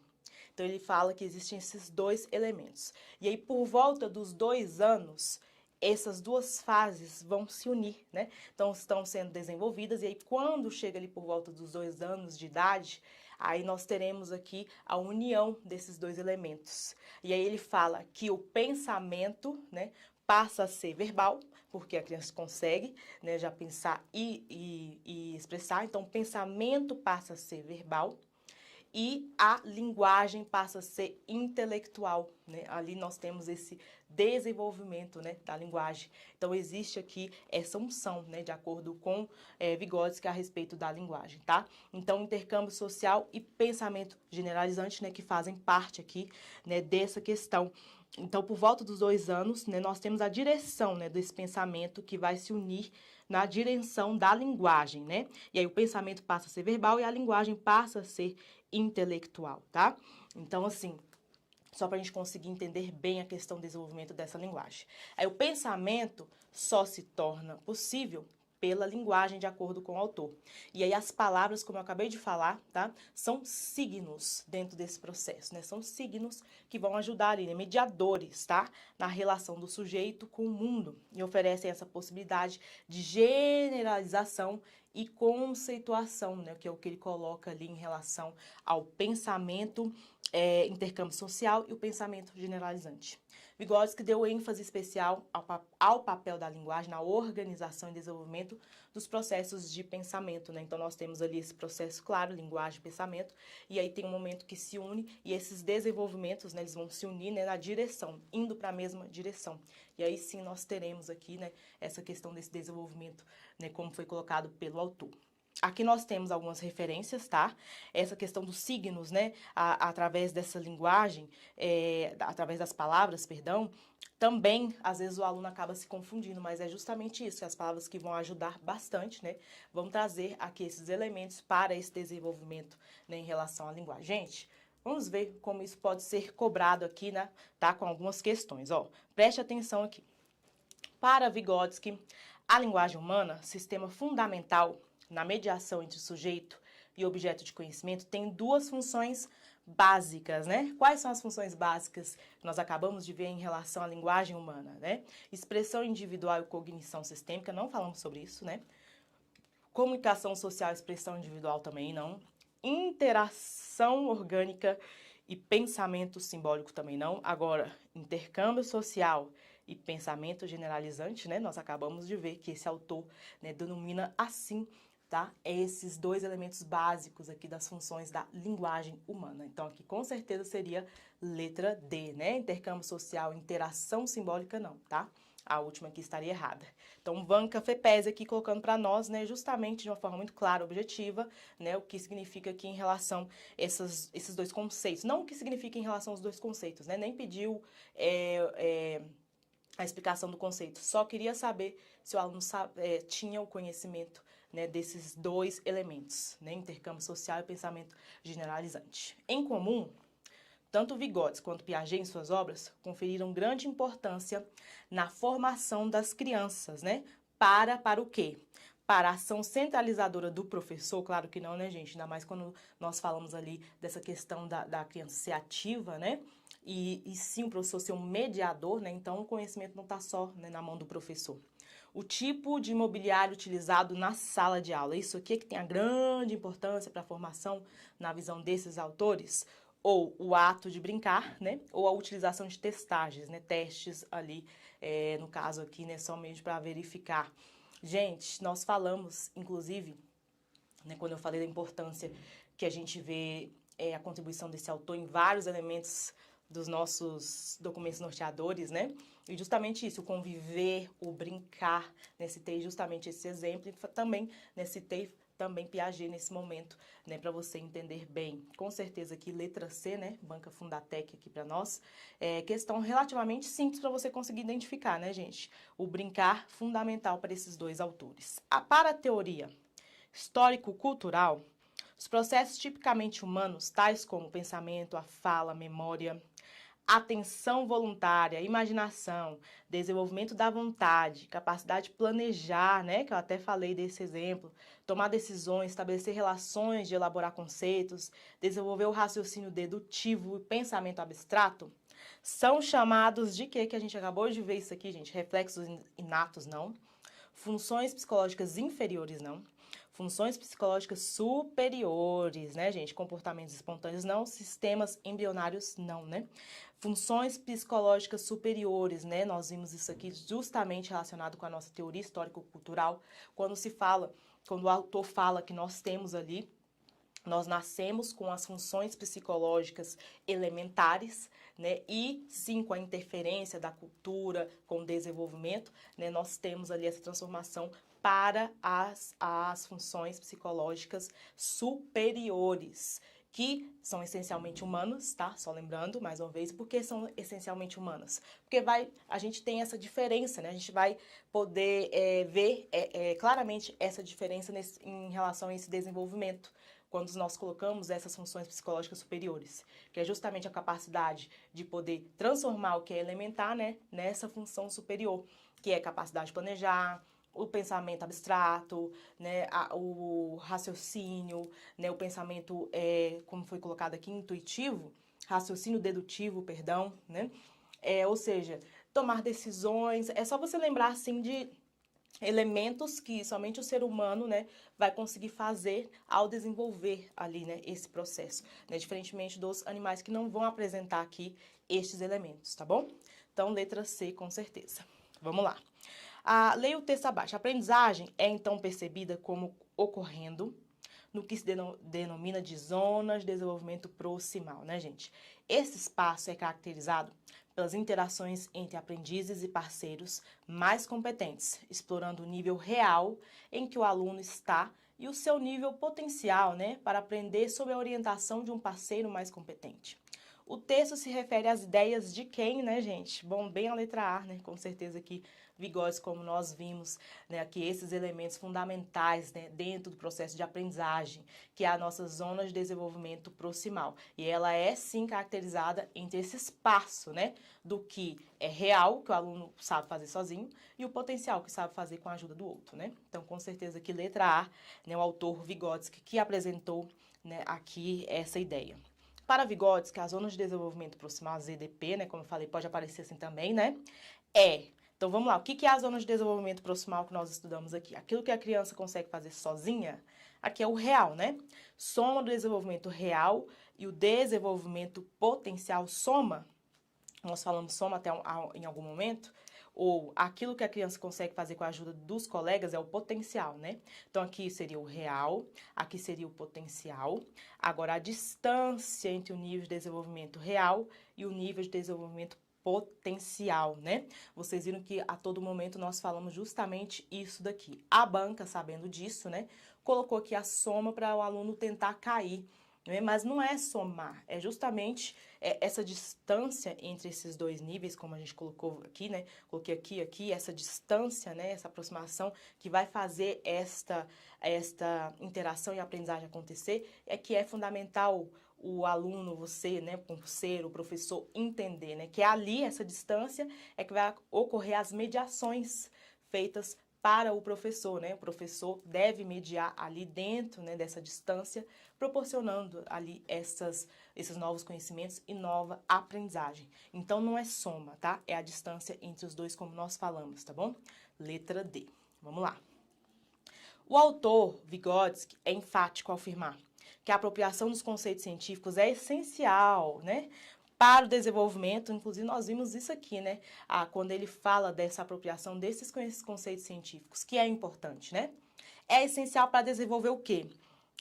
Então, ele fala que existem esses dois elementos. E aí, por volta dos 2 anos, essas duas fases vão se unir, né? Então, estão sendo desenvolvidas, e aí, quando chega ali por volta dos 2 anos de idade, aí nós teremos aqui a união desses dois elementos. E aí ele fala que o pensamento, né, passa a ser verbal, porque a criança consegue, né, já pensar e expressar. Então, o pensamento passa a ser verbal e a linguagem passa a ser intelectual, né? Ali nós temos esse desenvolvimento, né, da linguagem. Então, existe aqui essa unção, né, de acordo com Vygotsky a respeito da linguagem, tá? Então, intercâmbio social e pensamento generalizante, né, que fazem parte aqui, né, dessa questão. Então, por volta dos 2 anos, né, nós temos a direção, né, desse pensamento que vai se unir na direção da linguagem, né? E aí o pensamento passa a ser verbal e a linguagem passa a ser intelectual, tá? Então, assim, só para a gente conseguir entender bem a questão do desenvolvimento dessa linguagem. Aí o pensamento só se torna possível pela linguagem, de acordo com o autor. E aí as palavras, como eu acabei de falar, tá? São signos dentro desse processo, né? São signos que vão ajudar ali, né? Mediadores, tá? Na relação do sujeito com o mundo e oferecem essa possibilidade de generalização e conceituação, né? Que é o que ele coloca ali em relação ao pensamento, intercâmbio social e o pensamento generalizante. Vygotsky deu ênfase especial ao papel da linguagem na organização e desenvolvimento dos processos de pensamento, né? Então, nós temos ali esse processo, claro, linguagem e pensamento, e aí tem um momento que se une, e esses desenvolvimentos, né, eles vão se unir, né, na direção, indo para a mesma direção. E aí sim nós teremos aqui, né, essa questão desse desenvolvimento, né, como foi colocado pelo autor. Aqui nós temos algumas referências, tá? Essa questão dos signos, né? Através dessa linguagem, através das palavras, perdão, também, às vezes, o aluno acaba se confundindo, mas é justamente isso, as palavras que vão ajudar bastante, né? Vão trazer aqui esses elementos para esse desenvolvimento, né, em relação à linguagem. Gente, vamos ver como isso pode ser cobrado aqui, né? Tá? Com algumas questões, ó. Preste atenção aqui. Para Vygotsky, a linguagem humana, sistema fundamental na mediação entre sujeito e objeto de conhecimento, tem 2 funções básicas, né? Quais são as funções básicas que nós acabamos de ver em relação à linguagem humana, né? Expressão individual e cognição sistêmica, não falamos sobre isso, né? Comunicação social e expressão individual também não. Interação orgânica e pensamento simbólico também não. Agora, intercâmbio social e pensamento generalizante, né? Nós acabamos de ver que esse autor, né, denomina assim, tá? Esses dois elementos básicos aqui das funções da linguagem humana. Então, aqui com certeza seria letra D, né? Intercâmbio social, interação simbólica não, tá? A última aqui estaria errada. Então, Vanca Fepese aqui colocando para nós, né, justamente de uma forma muito clara, objetiva, né, o que significa aqui em relação a esses dois conceitos. Não o que significa em relação aos dois conceitos, né, nem pediu a explicação do conceito, só queria saber se o aluno tinha o conhecimento, né, desses dois elementos, né, intercâmbio social e pensamento generalizante. Em comum, tanto Vygotsky quanto Piaget, em suas obras, conferiram grande importância na formação das crianças, né? Para o quê? Para a ação centralizadora do professor, claro que não, né, gente? Ainda mais quando nós falamos ali dessa questão da criança ser ativa, né? E sim o professor ser um mediador, né? Então o conhecimento não está só, né, na mão do professor. O tipo de imobiliário utilizado na sala de aula, isso aqui é que tem a grande importância para a formação na visão desses autores, ou o ato de brincar, né, ou a utilização de testagens, né, testes ali, no caso aqui, né, somente para verificar. Gente, nós falamos, inclusive, né, quando eu falei da importância que a gente vê a contribuição desse autor em vários elementos dos nossos documentos norteadores, né, e justamente isso, o conviver, o brincar, né, citei justamente esse exemplo e também, né, citei também Piaget nesse momento, né, para você entender bem. Com certeza aqui, letra C, né, Banca Fundatec aqui para nós, questão relativamente simples para você conseguir identificar, né, gente? O brincar fundamental para esses dois autores. Para a teoria histórico-cultural, os processos tipicamente humanos, tais como o pensamento, a fala, a memória, atenção voluntária, imaginação, desenvolvimento da vontade, capacidade de planejar, né, que eu até falei desse exemplo, tomar decisões, estabelecer relações, de elaborar conceitos, desenvolver o raciocínio dedutivo e pensamento abstrato, são chamados de quê? Que a gente acabou de ver isso aqui, gente, reflexos inatos, não. Funções psicológicas inferiores, não. Funções psicológicas superiores, né, gente? Comportamentos espontâneos, não. Sistemas embrionários, não, né? Funções psicológicas superiores, né? Nós vimos isso aqui justamente relacionado com a nossa teoria histórico-cultural, quando o autor fala que nós temos ali, nós nascemos com as funções psicológicas elementares, né? E sim, com a interferência da cultura, com o desenvolvimento, né? Nós temos ali essa transformação para as funções psicológicas superiores, que são essencialmente humanas, tá? Só lembrando, mais uma vez, por que são essencialmente humanas? Porque a gente tem essa diferença, né? A gente vai poder ver claramente essa diferença em relação a esse desenvolvimento, quando nós colocamos essas funções psicológicas superiores, que é justamente a capacidade de poder transformar o que é elementar, né, nessa função superior, que é a capacidade de planejar, o pensamento abstrato, né, o raciocínio, né, o pensamento, como foi colocado aqui, intuitivo, raciocínio dedutivo, perdão, né, ou seja, tomar decisões, é só você lembrar, assim, de elementos que somente o ser humano, né, vai conseguir fazer ao desenvolver ali, né, esse processo, né, diferentemente dos animais que não vão apresentar aqui estes elementos, tá bom? Então, letra C, com certeza. Vamos lá. Leia o texto abaixo. A aprendizagem é, então, percebida como ocorrendo no que se denomina de zonas de desenvolvimento proximal, né, gente? Esse espaço é caracterizado pelas interações entre aprendizes e parceiros mais competentes, explorando o nível real em que o aluno está e o seu nível potencial, né, para aprender sob a orientação de um parceiro mais competente. O texto se refere às ideias de quem, né, gente? Bom, bem a letra A, né? Com certeza aqui, Vygotsky, como nós vimos, né, aqui esses elementos fundamentais, né, dentro do processo de aprendizagem, que é a nossa zona de desenvolvimento proximal. E ela é, sim, caracterizada entre esse espaço, né, do que é real, que o aluno sabe fazer sozinho, e o potencial, que sabe fazer com a ajuda do outro, né? Então, com certeza aqui, letra A, né, o autor Vygotsky, que apresentou, né, aqui essa ideia. Para Vygotsky, a zona de desenvolvimento proximal, a ZDP, né, como eu falei, pode aparecer assim também, né, então vamos lá, o que é a zona de desenvolvimento proximal que nós estudamos aqui? Aquilo que a criança consegue fazer sozinha, aqui é o real, né? Soma do desenvolvimento real e o desenvolvimento potencial soma, nós falamos soma até em algum momento, ou aquilo que a criança consegue fazer com a ajuda dos colegas é o potencial, né? Então, aqui seria o real, aqui seria o potencial. Agora, a distância entre o nível de desenvolvimento real e o nível de desenvolvimento potencial, né? Vocês viram que a todo momento nós falamos justamente isso daqui. A banca, sabendo disso, né, colocou aqui a soma para o aluno tentar cair, né? Mas não é somar, é justamente essa distância entre esses dois níveis, como a gente colocou aqui, né? Coloquei aqui, essa distância, né? Essa aproximação que vai fazer esta interação e aprendizagem acontecer, que é fundamental o aluno, você, né, o professor, entender, né, que ali, essa distância, é que vai ocorrer as mediações feitas para o professor, né, o professor deve mediar ali dentro, né, dessa distância, proporcionando ali esses novos conhecimentos e nova aprendizagem. Então, não é soma, tá? É a distância entre os dois, como nós falamos, tá bom? Letra D. Vamos lá. O autor, Vygotsky, é enfático ao afirmar que a apropriação dos conceitos científicos é essencial, né, para o desenvolvimento. Inclusive, nós vimos isso aqui, né, quando ele fala dessa apropriação desses conceitos científicos, que é importante, né? É essencial para desenvolver o quê?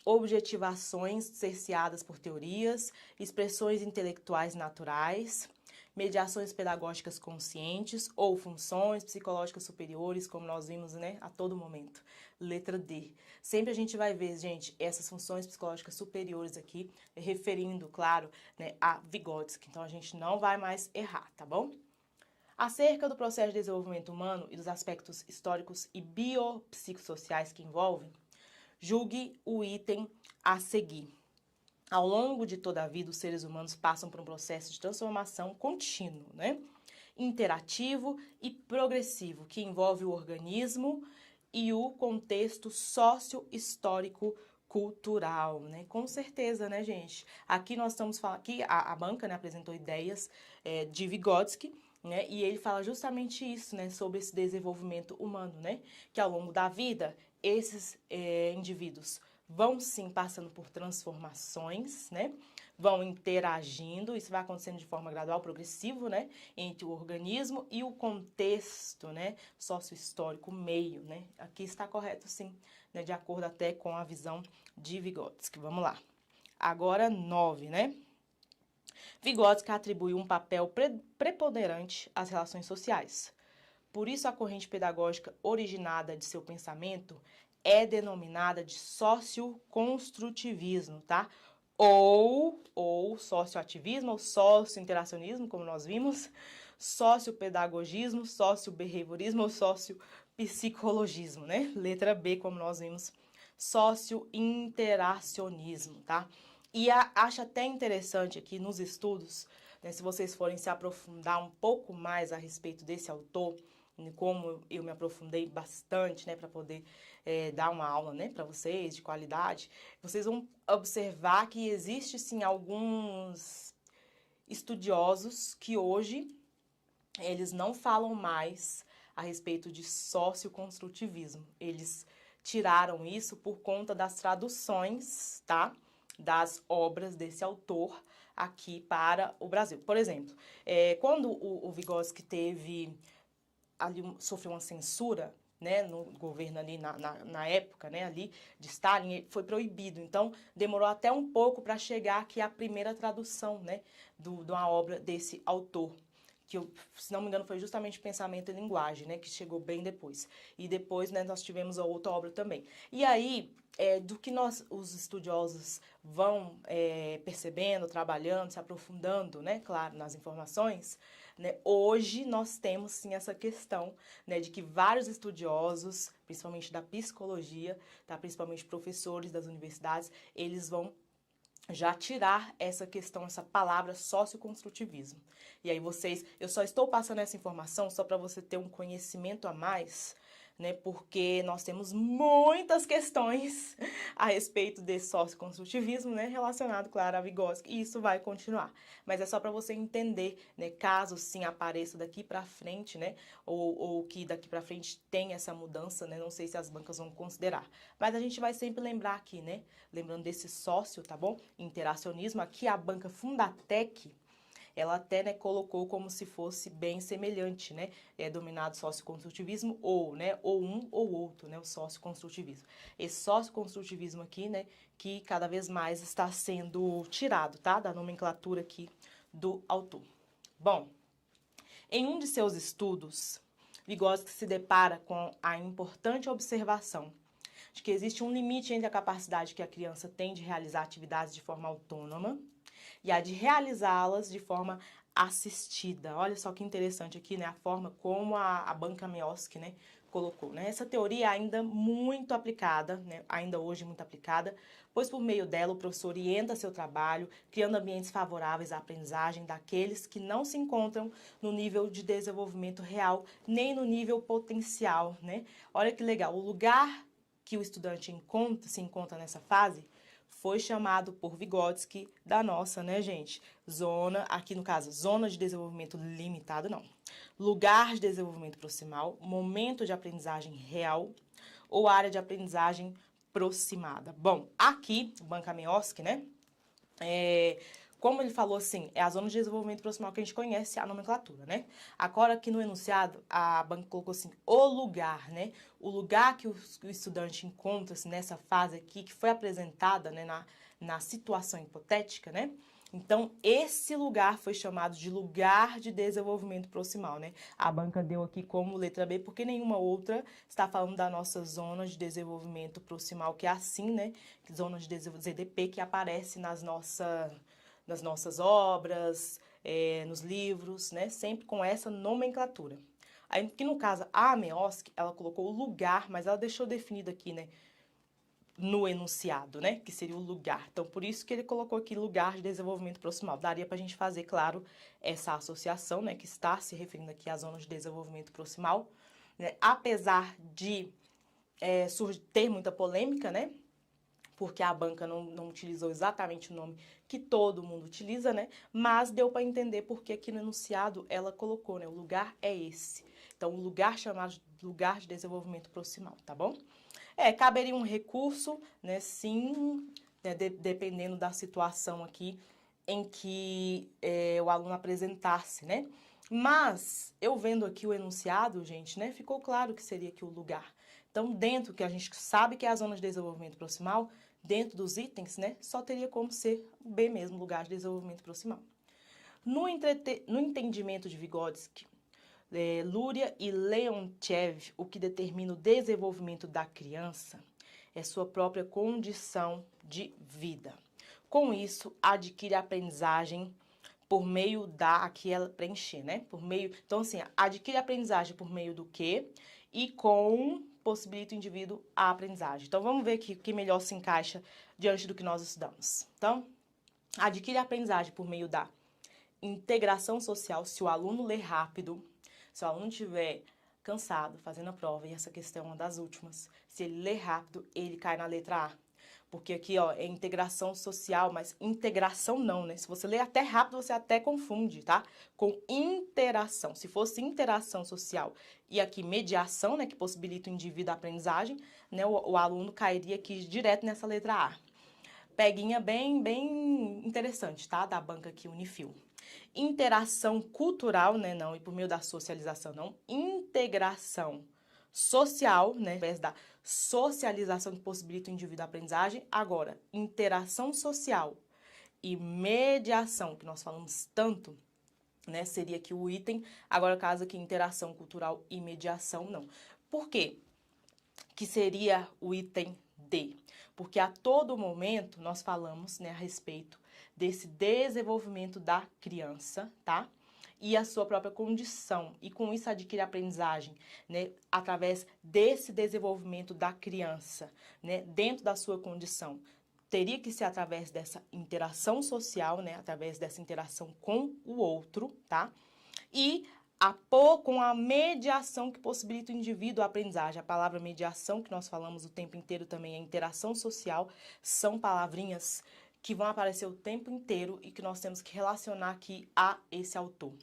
Objetivações cerceadas por teorias, expressões intelectuais naturais, mediações pedagógicas conscientes ou funções psicológicas superiores, como nós vimos, né, a todo momento. Letra D. Sempre a gente vai ver, gente, essas funções psicológicas superiores aqui, referindo, claro, né, a Vygotsky. Então, a gente não vai mais errar, tá bom? Acerca do processo de desenvolvimento humano e dos aspectos históricos e biopsicossociais que envolvem, julgue o item a seguir. Ao longo de toda a vida, os seres humanos passam por um processo de transformação contínuo, né? Interativo e progressivo, que envolve o organismo e o contexto sócio-histórico cultural, né? Com certeza, né, gente? Aqui nós estamos falando, aqui a banca, né, apresentou ideias de Vygotsky, né? E ele fala justamente isso, né, sobre esse desenvolvimento humano, né? Que ao longo da vida, esses indivíduos vão sim passando por transformações, né? Vão interagindo, isso vai acontecendo de forma gradual, progressiva, né? Entre o organismo e o contexto, né? Sócio-histórico, o meio, né? Aqui está correto, sim, né? De acordo até com a visão de Vygotsky. Vamos lá. Agora, 9, né? Vygotsky atribuiu um papel preponderante às relações sociais. Por isso, a corrente pedagógica originada de seu pensamento é denominada de socioconstrutivismo, tá? Ou socioativismo, ou sociointeracionismo, como nós vimos, sociopedagogismo, sociobehaviorismo ou sociopsicologismo, né? Letra B, como nós vimos, sociointeracionismo, tá? E acho até interessante aqui nos estudos, né, se vocês forem se aprofundar um pouco mais a respeito desse autor, como eu me aprofundei bastante, né, para poder dar uma aula, né, para vocês de qualidade, vocês vão observar que existe sim alguns estudiosos que hoje eles não falam mais a respeito de socioconstrutivismo. Eles tiraram isso por conta das traduções, tá, das obras desse autor aqui para o Brasil. Por exemplo, quando o Vygotsky sofreu uma censura, né, no governo ali na época, né, ali de Stalin, foi proibido. Então, demorou até um pouco para chegar aqui a primeira tradução, né, de uma obra desse autor, que, se não me engano, foi justamente Pensamento e Linguagem, né, que chegou bem depois. E depois, né, nós tivemos a outra obra também. E aí, do que os estudiosos vão percebendo, trabalhando, se aprofundando, né, claro, nas informações, né, hoje nós temos, sim, essa questão, né, de que vários estudiosos, principalmente da psicologia, tá, principalmente professores das universidades, eles vão já tirar essa questão, essa palavra socioconstrutivismo. E aí eu só estou passando essa informação só para você ter um conhecimento a mais, né? Porque nós temos muitas questões a respeito desse socioconstrutivismo, né? Relacionado, claro, a Vygotsky, e isso vai continuar. Mas é só para você entender, né? Caso sim apareça daqui para frente, né? Ou que daqui para frente tem essa mudança, né? Não sei se as bancas vão considerar. Mas a gente vai sempre lembrar aqui, né? Lembrando desse sócio, tá bom? Interacionismo. Aqui a banca Fundatec, ela até, né, colocou como se fosse bem semelhante, né, dominado socioconstrutivismo ou, né, ou um ou outro, né, o socioconstrutivismo. Esse socioconstrutivismo aqui, né, que cada vez mais está sendo tirado, tá, da nomenclatura aqui do autor. Bom, em um de seus estudos, Vygotsky se depara com a importante observação de que existe um limite entre a capacidade que a criança tem de realizar atividades de forma autônoma e a de realizá-las de forma assistida. Olha só que interessante aqui, né, a forma como a banca Mioski, né, colocou, né? Essa teoria é ainda muito aplicada, né, ainda hoje muito aplicada, pois por meio dela o professor orienta seu trabalho, criando ambientes favoráveis à aprendizagem daqueles que não se encontram no nível de desenvolvimento real, nem no nível potencial, né? Olha que legal, o lugar que o estudante se encontra nessa fase foi chamado por Vygotsky da nossa, né, gente? Zona, aqui no caso, zona de desenvolvimento limitado, não. Lugar de desenvolvimento proximal, momento de aprendizagem real ou área de aprendizagem proximada. Bom, aqui, banca Mioski, né? Como ele falou assim, é a zona de desenvolvimento proximal que a gente conhece, a nomenclatura, né? Agora aqui no enunciado, a banca colocou assim, o lugar, né? O lugar que o estudante encontra-se nessa fase aqui, que foi apresentada, né, na situação hipotética, né? Então, esse lugar foi chamado de lugar de desenvolvimento proximal, né? A banca deu aqui como letra B, porque nenhuma outra está falando da nossa zona de desenvolvimento proximal, que é assim, né? Zona de ZDP, que aparece nas nossas obras, nos livros, né? Sempre com essa nomenclatura. Aí, que no caso, a Mioski, ela colocou o lugar, mas ela deixou definido aqui, né? No enunciado, né? Que seria o lugar. Então, por isso que ele colocou aqui lugar de desenvolvimento proximal. Daria para a gente fazer, claro, essa associação, né? Que está se referindo aqui à zona de desenvolvimento proximal, né? Apesar de ter muita polêmica, né? Porque a banca não utilizou exatamente o nome que todo mundo utiliza, né? Mas deu para entender porque aqui no enunciado ela colocou, né? O lugar é esse. Então, o lugar chamado de lugar de desenvolvimento proximal, tá bom? Caberia um recurso, né? Sim, né, dependendo da situação aqui em que o aluno apresentasse, né? Mas, eu vendo aqui o enunciado, gente, né? Ficou claro que seria aqui o lugar. Então, dentro que a gente sabe que é a zona de desenvolvimento proximal, dentro dos itens, né, só teria como ser o B mesmo, lugar de desenvolvimento proximal. No entendimento de Vygotsky, Luria e Leontiev, o que determina o desenvolvimento da criança é sua própria condição de vida. Com isso, adquire a aprendizagem por meio da, aqui ela preencher, né? Por meio, então assim, adquire a aprendizagem por meio do quê? E com possibilita o indivíduo a aprendizagem. Então, vamos ver aqui o que melhor se encaixa diante do que nós estudamos. Então, adquire a aprendizagem por meio da integração social, se o aluno ler rápido, se o aluno estiver cansado fazendo a prova, e essa questão é uma das últimas, se ele ler rápido, ele cai na letra A. Porque aqui, ó, é integração social, mas integração não, né? Se você ler até rápido, você até confunde, tá? Com interação. Se fosse interação social e aqui mediação, né, que possibilita o indivíduo a aprendizagem, né, o aluno cairia aqui direto nessa letra A. Peguinha bem interessante, tá? Da banca aqui, Unifil. Interação cultural, né, não, e por meio da socialização, não. Integração social, né, através da socialização que possibilita o indivíduo a aprendizagem. Agora, interação social e mediação, que nós falamos tanto, né, seria aqui o item. Agora, caso aqui, interação cultural e mediação, não. Por quê? Que seria o item D? Porque a todo momento nós falamos, né, a respeito desse desenvolvimento da criança, tá? E a sua própria condição, e com isso adquire aprendizagem, né, através desse desenvolvimento da criança, né, dentro da sua condição. Teria que ser através dessa interação social, né, através dessa interação com o outro, tá? E com a mediação que possibilita o indivíduo a aprendizagem. A palavra mediação, que nós falamos o tempo inteiro também, é interação social, são palavrinhas que vão aparecer o tempo inteiro e que nós temos que relacionar aqui a esse autor.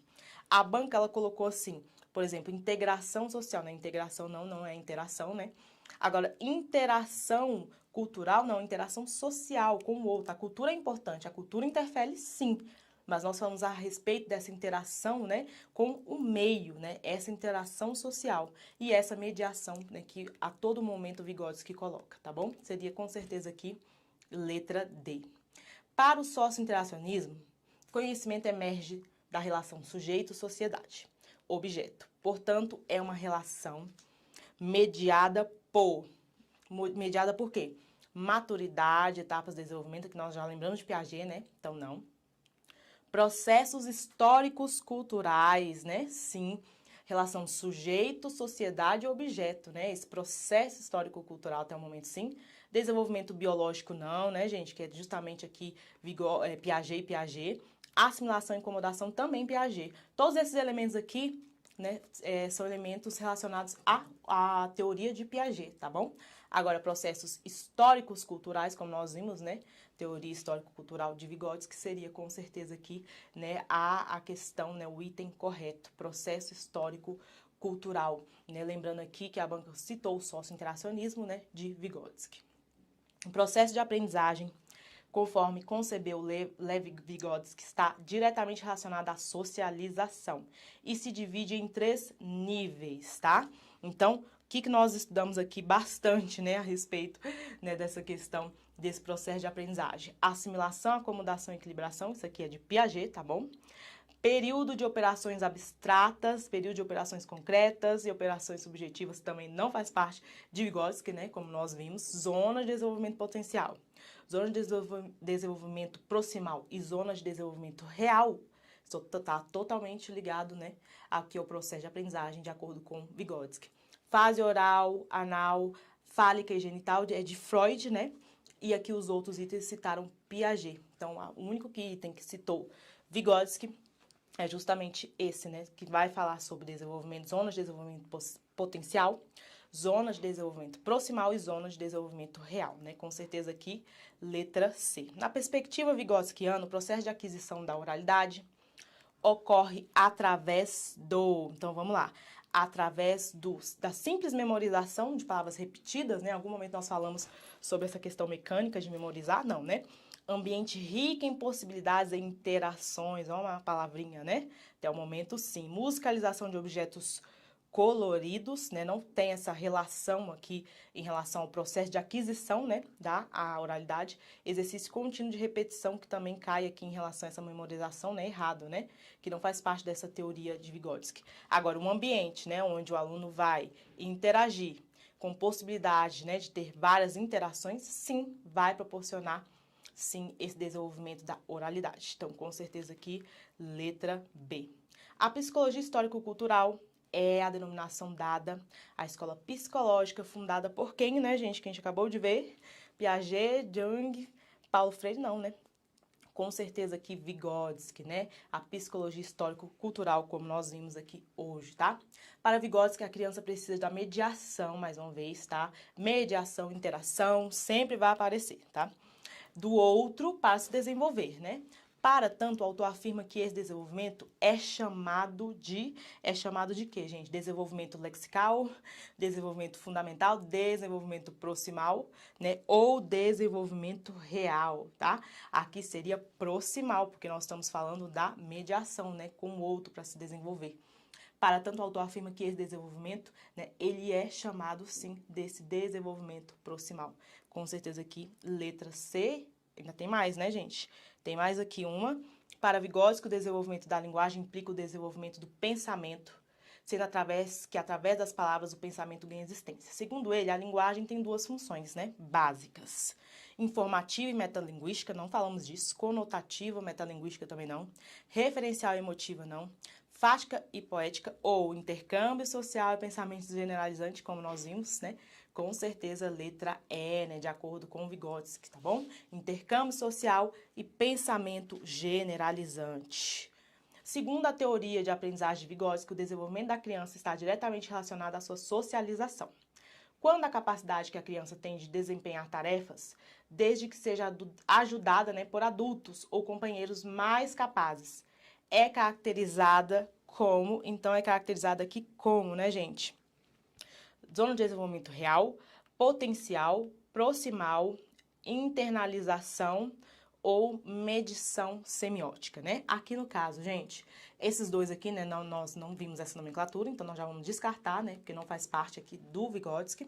A banca, ela colocou assim, por exemplo, integração social, né? Integração não é interação, né? Agora, interação cultural, não, interação social com o outro. A cultura é importante, a cultura interfere sim, mas nós falamos a respeito dessa interação, né, com o meio, né, essa interação social e essa mediação, né, que a todo momento o Vygotsky coloca, tá bom? Seria com certeza aqui letra D. Para o socio-interacionismo, conhecimento emerge da relação sujeito-sociedade, objeto. Portanto, é uma relação mediada por quê? Maturidade, etapas de desenvolvimento, que nós já lembramos de Piaget, né? Então, não. Processos históricos culturais, né? Sim. Relação sujeito, sociedade e objeto, né? Esse processo histórico-cultural até o momento, sim. Desenvolvimento biológico, não, né, gente? Que é justamente aqui Piaget e Piaget. Assimilação e incomodação, também Piaget. Todos esses elementos aqui, né, são elementos relacionados à teoria de Piaget, tá bom? Agora, processos históricos culturais, como nós vimos, né? Teoria histórico-cultural de Vygotsky, que seria com certeza aqui, né, a questão, né, o item correto, processo histórico-cultural, né? Lembrando aqui que a banca citou o socio-interacionismo, né, de Vygotsky. O processo de aprendizagem, conforme concebeu Lev Vygotsky, está diretamente relacionado à socialização e se divide em 3 níveis, tá? Então, o que nós estudamos aqui bastante, né, a respeito, né, dessa questão desse processo de aprendizagem? Assimilação, acomodação e equilibração, isso aqui é de Piaget, tá bom? Período de operações abstratas, período de operações concretas e operações subjetivas também não faz parte de Vygotsky, né, como nós vimos. Zona de desenvolvimento potencial, zona de desenvolvimento proximal e zona de desenvolvimento real está totalmente ligado, né, aqui ao processo de aprendizagem, de acordo com Vygotsky. Fase oral, anal, fálica e genital é de Freud, né? E aqui os outros itens citaram Piaget. Então, o único item que citou Vygotsky é justamente esse, né? Que vai falar sobre desenvolvimento, zonas de desenvolvimento potencial, zonas de desenvolvimento proximal e zonas de desenvolvimento real, né? Com certeza aqui, letra C. Na perspectiva vygotskiana, o processo de aquisição da oralidade ocorre através do... Então, vamos lá. Através da simples memorização de palavras repetidas, né? Em algum momento nós falamos sobre essa questão mecânica de memorizar, não, né? Ambiente rico em possibilidades e interações, ó, uma palavrinha, né? Até o momento, sim. Musicalização de objetos coloridos, né? Não tem essa relação aqui em relação ao processo de aquisição, né, a oralidade. Exercício contínuo de repetição, que também cai aqui em relação a essa memorização, né, errado, né, que não faz parte dessa teoria de Vygotsky. Agora, um ambiente, né, onde o aluno vai interagir com possibilidade, né, de ter várias interações, sim, vai proporcionar, sim, esse desenvolvimento da oralidade. Então, com certeza aqui, letra B. A psicologia histórico-cultural é a denominação dada à escola psicológica fundada por quem, né, gente? Que a gente acabou de ver. Piaget, Jung, Paulo Freire, não, né? Com certeza aqui Vygotsky, né? A psicologia histórico-cultural, como nós vimos aqui hoje, tá? Para Vygotsky, a criança precisa da mediação, mais uma vez, tá? Mediação, interação, sempre vai aparecer, tá? Do outro para se desenvolver, né? Para tanto, o autor afirma que esse desenvolvimento é chamado de quê, gente? Desenvolvimento lexical, desenvolvimento fundamental, desenvolvimento proximal, né? Ou desenvolvimento real, tá? Aqui seria proximal, porque nós estamos falando da mediação, né? Com o outro para se desenvolver. Para tanto, o autor afirma que esse desenvolvimento, né? Ele é chamado, sim, desse desenvolvimento proximal. Com certeza aqui, letra C, ainda tem mais, né, gente? Tem mais aqui uma. Para Vygotsky, o desenvolvimento da linguagem implica o desenvolvimento do pensamento, sendo através das palavras o pensamento ganha existência. Segundo ele, a linguagem tem 2 funções, né, básicas. Informativa e metalinguística, não falamos disso. Conotativa, metalinguística também não. Referencial e emotiva, não. Fática e poética, ou intercâmbio social e pensamento generalizante, como nós vimos, né? Com certeza, letra E, né? De acordo com Vygotsky, tá bom? Intercâmbio social e pensamento generalizante. Segundo a teoria de aprendizagem de Vygotsky, o desenvolvimento da criança está diretamente relacionado à sua socialização. Quando a capacidade que a criança tem de desempenhar tarefas, desde que seja ajudada, né, por adultos ou companheiros mais capazes, é caracterizada como, então é caracterizada aqui como, né, gente? Zona de desenvolvimento real, potencial, proximal, internalização ou medição semiótica, né? Aqui no caso, gente, esses dois aqui, né, nós não vimos essa nomenclatura, então nós já vamos descartar, né, porque não faz parte aqui do Vygotsky.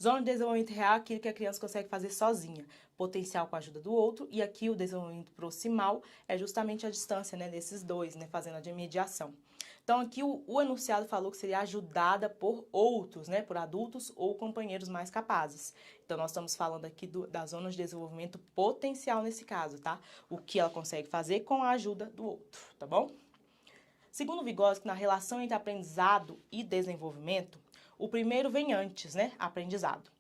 Zona de desenvolvimento real é aquilo que a criança consegue fazer sozinha, potencial com a ajuda do outro, e aqui o desenvolvimento proximal é justamente a distância, né, desses dois, né, fazendo a mediação. Então, aqui o enunciado falou que seria ajudada por outros, né, por adultos ou companheiros mais capazes. Então, nós estamos falando aqui da zona de desenvolvimento potencial nesse caso, tá? O que ela consegue fazer com a ajuda do outro, tá bom? Segundo Vygotsky, na relação entre aprendizado e desenvolvimento, o primeiro vem antes, né, aprendizado.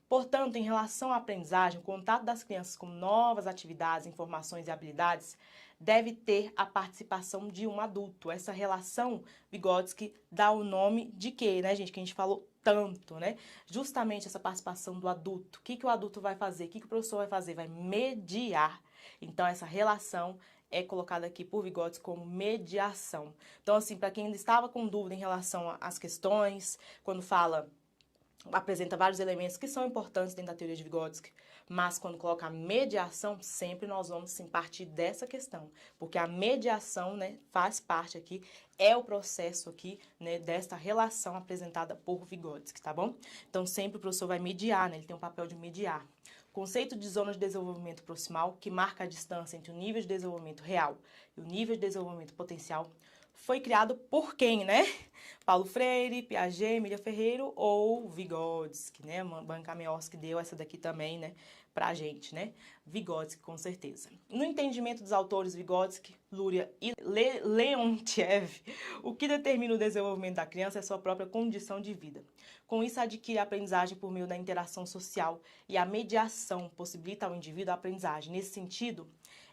Portanto, em relação à aprendizagem, o contato das crianças com novas atividades, informações e habilidades deve ter a participação de um adulto. Essa relação, Vygotsky dá o nome de quê, né, gente? Que a gente falou tanto, né? Justamente essa participação do adulto. O que o adulto vai fazer? O que o professor vai fazer? Vai mediar. Então, essa relação é colocada aqui por Vygotsky como mediação. Então, assim, para quem ainda estava com dúvida em relação às questões, quando apresenta vários elementos que são importantes dentro da teoria de Vygotsky, mas quando coloca a mediação, sempre nós vamos sim partir dessa questão, porque a mediação, né, faz parte aqui, é o processo aqui, né, desta relação apresentada por Vygotsky, tá bom? Então sempre o professor vai mediar, né, ele tem um papel de mediar. O conceito de zona de desenvolvimento proximal, que marca a distância entre o nível de desenvolvimento real e o nível de desenvolvimento potencial, foi criado por quem, né? Paulo Freire, Piaget, Emília Ferreiro ou Vygotsky, né? Banca-Mioski deu essa daqui também, né? Pra gente, né? Vygotsky, com certeza. No entendimento dos autores Vygotsky, Luria e Leontiev, o que determina o desenvolvimento da criança é sua própria condição de vida. Com isso, adquire a aprendizagem por meio da interação social e a mediação possibilita ao indivíduo a aprendizagem. Nesse sentido,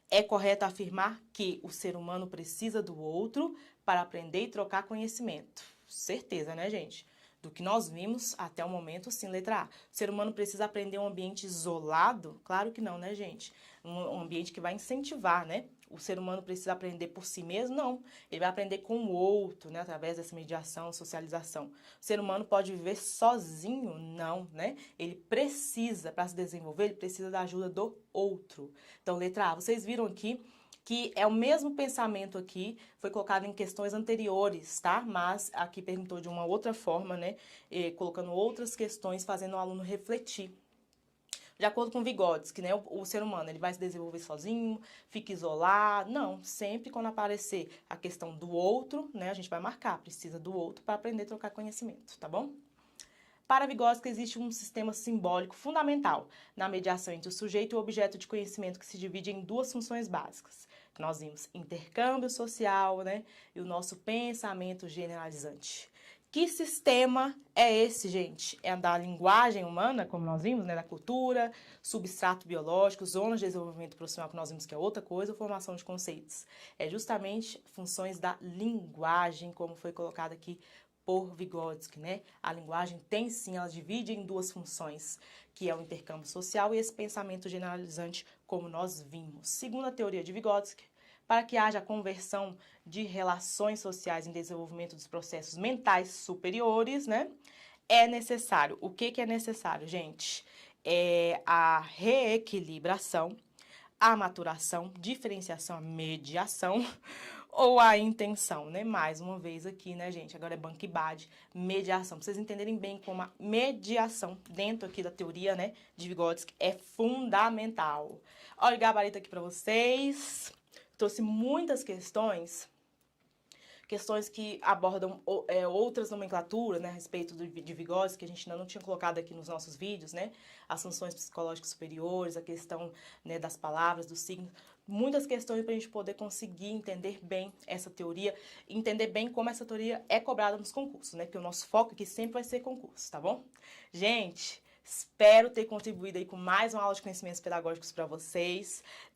é correto afirmar que o ser humano precisa do outro para aprender e trocar conhecimento. Certeza, né, gente? Do que nós vimos até o momento, sim, letra A. O ser humano precisa aprender em um ambiente isolado? Claro que não, né, gente? Um ambiente que vai incentivar, né? O ser humano precisa aprender por si mesmo? Não. Ele vai aprender com o outro, né? Através dessa mediação, socialização. O ser humano pode viver sozinho? Não, né? Ele precisa, para se desenvolver, ele precisa da ajuda do outro. Então, letra A. Vocês viram aqui que é o mesmo pensamento aqui, foi colocado em questões anteriores, tá? Mas aqui perguntou de uma outra forma, né? Colocando outras questões, fazendo o aluno refletir. De acordo com Vygotsky, né, o ser humano ele vai se desenvolver sozinho, fica isolado. Não, sempre quando aparecer a questão do outro, né, a gente vai marcar, precisa do outro para aprender a trocar conhecimento, tá bom? Para Vygotsky, existe um sistema simbólico fundamental na mediação entre o sujeito e o objeto de conhecimento que se divide em duas funções básicas. Que nós vimos intercâmbio social, né, e o nosso pensamento generalizante. Que sistema é esse, gente? É da linguagem humana, como nós vimos, né, da cultura, substrato biológico, zonas de desenvolvimento proximal, que nós vimos que é outra coisa, ou formação de conceitos. É justamente funções da linguagem, como foi colocado aqui por Vygotsky, né? A linguagem tem sim, ela divide em duas funções, que é o intercâmbio social e esse pensamento generalizante, como nós vimos. Segundo a teoria de Vygotsky, para que haja conversão de relações sociais em desenvolvimento dos processos mentais superiores, né? É necessário. O que é necessário, gente? É a reequilibração, a maturação, diferenciação, a mediação ou a intenção, né? Mais uma vez aqui, né, gente? Agora é Bank-Bad, mediação. Pra vocês entenderem bem como a mediação dentro aqui da teoria, né, de Vygotsky é fundamental. Olha o gabarito aqui para vocês. Trouxe muitas questões que abordam outras nomenclaturas, né, a respeito de Vygotsky, que a gente ainda não tinha colocado aqui nos nossos vídeos, né, as funções psicológicas superiores, a questão, né, das palavras, dos signos, muitas questões para a gente poder conseguir entender bem essa teoria, entender bem como essa teoria é cobrada nos concursos, né, porque o nosso foco aqui sempre vai ser concurso, tá bom? Gente, espero ter contribuído aí com mais uma aula de conhecimentos pedagógicos para vocês.